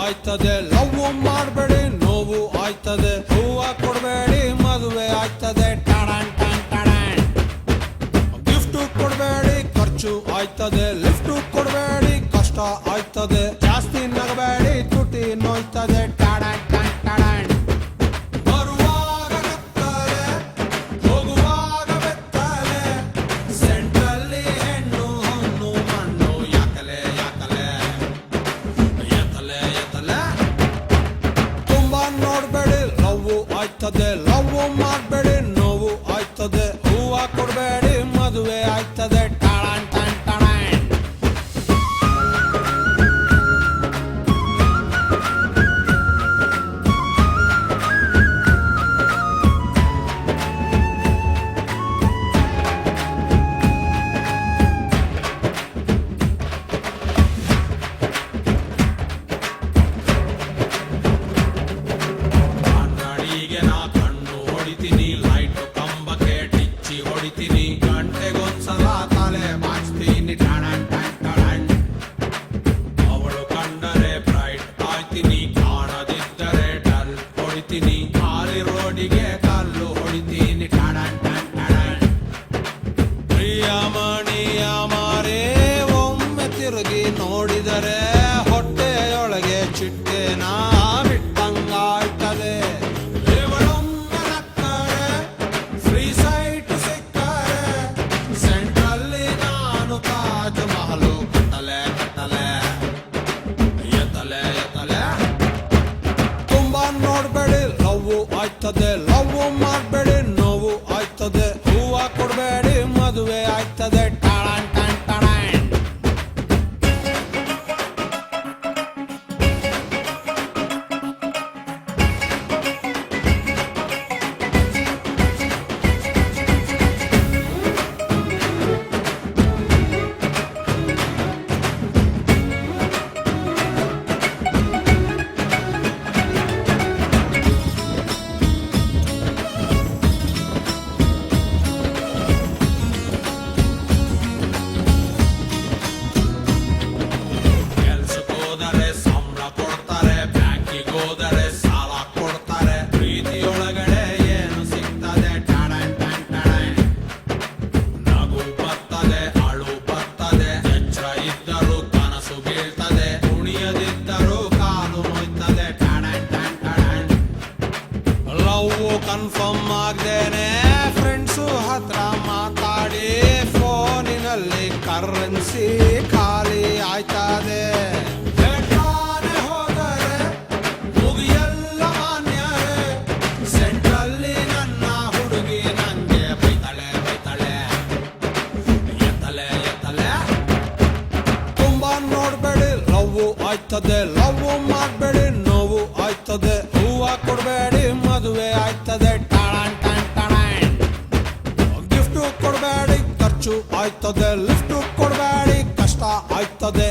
ಆಯ್ತದೆ, ಲವ್ ಮಾಡಬೇಡಿ ನೋವು ಆಯ್ತದೆ, ಹೂವ ಕೊಡಬೇಡಿ ಮದುವೆ ಆಯ್ತದೆ, ಗಿಫ್ಟ್ ಕೊಡಬೇಡಿ ಖರ್ಚು ಆಯ್ತದೆ, ಲಿಫ್ಟ್ ಕೊಡಬೇಡಿ ಕಷ್ಟ ಆಯ್ತದೆ, ಜಾಸ್ತಿ ನಗಬೇಡಿ ತುಟಿ ನೋಯ್ತದೆ, ಬರುವಾಗ ಕತ್ತಲೆ ಹೋಗುವಾಗ ಬೆತ್ತಲೆ, ಸೆಂಟ್ರಲ್ಲಿ ಹೆಣ್ಣು ಹಣ್ಣು ಮಣ್ಣು ಯಾಕಲೆ ಯಾಕಲೆ ಎತ್ತಲೆ ಎತ್ತಲೆ. ತುಂಬಾ ನೋಡ್ಬೇಡಿ ಲವ್ ಆಯ್ತದೆ, ಲವ್ ಮಾಡಬೇಡಿ ನೋವು ಆಯ್ತದೆ, ಹೂವ ಕೊಡಬೇಡಿ ಮದುವೆ ಆಯ್ತದೆ, ಕನ್ನಡಿಗೆ ನಾ ಕಣ್ಣು ಹೊಡಿತೀನಿ, ಲೈಟ್ ಕಂಬಕ್ಕೆ ಟಿಚ್ಚಿ ಹೊಡಿತೀನಿ, ಗಂಟೆಗೊಂದ್ಸಲ ತಲೆ ಬಾಚ್ತೀನಿ, ಅವಳು ಕಂಡರೆ ಬ್ರೈಟ್ ಆಯ್ತೀನಿ, ಕಾಣದಿದ್ದರೆ ಡಲ್ ಹೊಡಿತೀನಿ, ಖಾಲಿ ರೋಡಿಗೆ ಕಲ್ಲು ಹೊಡಿತೀನಿ, ಪ್ರಿಯಮಣಿಯ ಮಾರೇ ಒಮ್ಮೆ ತಿರುಗಿ ನೋಡಿದರೆ ಹೊಟ್ಟೆಯೊಳಗೆ ಚಿಟ್ಟೆನ ಬಿಟ್ಟಂಗಾಯ್ತದೆ, ಇವಳೊಮ್ಮೆ ನಕ್ಕರೆ ಫ್ರೀ ಸೈಟ್ ಸಿಕ್ಕರೆ, ಸೆಂಟ್ರಲ್ಲಿ ನಾನು ತಾಜ್ ಮಹಲು ಕಟ್ಟಲೆ ಕಟ್ಟಲೆ ಎತ್ತಲೆ ಎತ್ತಲೆ. ತುಂಬಾ ನೋಡ್ಬೇಡಿ ಲವ್ ಆಯ್ತದೆ, ಲವ್ ಮಾಡಬೇಡಿ ನೋವು ಆಯ್ತದೆ, ಹೂವ ಕೊಡಬೇಡಿ ಮದುವೆ ಆಯ್ತದೆ, ಕೆಲ್ಸಕ್ಕೋದರೆ ಸಂಬಳ ಕೊಡ್ತಾರೆ, ಬ್ಯಾಂಕಿಗೆ ಹೋದರೆ ಸಾಲ ಕೊಡ್ತಾರೆ, ಪ್ರೀತಿಯೊಳಗಡೆ ಏನು ಸಿಗ್ತದೆ, ನಗು ಬರ್ತದೆ ಅಳು ಬರ್ತದೆ, ಎಚ್ಚರ ಇದ್ದರೂ ಕನಸು ಬೀಳ್ತದೆ, ಕುಣಿಯದಿದ್ದರೂ ಕಾಲು ನೋಯ್ತದೆ, ಲವ್ ಕನ್ಫರ್ಮ್ ಆಗ್ದೇನೆ ಫ್ರೆಂಡ್ಸು ಹತ್ರ ಮಾತಾಡಿ ಫೋನಿನಲ್ಲಿ ಕರೆನ್ಸಿ ಖಾಲಿ ಆಯ್ತದೆ, ಬೇಕಾನೆ ಹೋದರೆ ಮುಗಿಯೆಲ್ಲ ಮಾನ್ಯರೇ, ಸೆಂಟ್ರಲ್ಲಿ ನನ್ನ ಹುಡುಗಿ ನಂಗೆ ಬೈತಾಳೆ ಬೈತಾಳೆ ಎತ್ತಲೆ ಎತ್ತಲೆ. ತುಂಬಾ ನೋಡ್ಬೇಡಿ ಲವ್ ಆಯ್ತದೆ, ಲವ್ ಮಾಡಬೇಡಿ ನೋವು ಆಯ್ತದೆ, ಹೂವ ಕೊಡಬೇಡಿ ಮದುವೆ ಆಯ್ತದೆ, ಗಿಫ್ಟ್ ಕೊಡಬೇಡಿ ಖರ್ಚು ಆಯ್ತದೆ, ಲಿಫ್ಟ್ ಕೊಡಬೇಡಿ ಕಷ್ಟ ಆಯ್ತದೆ,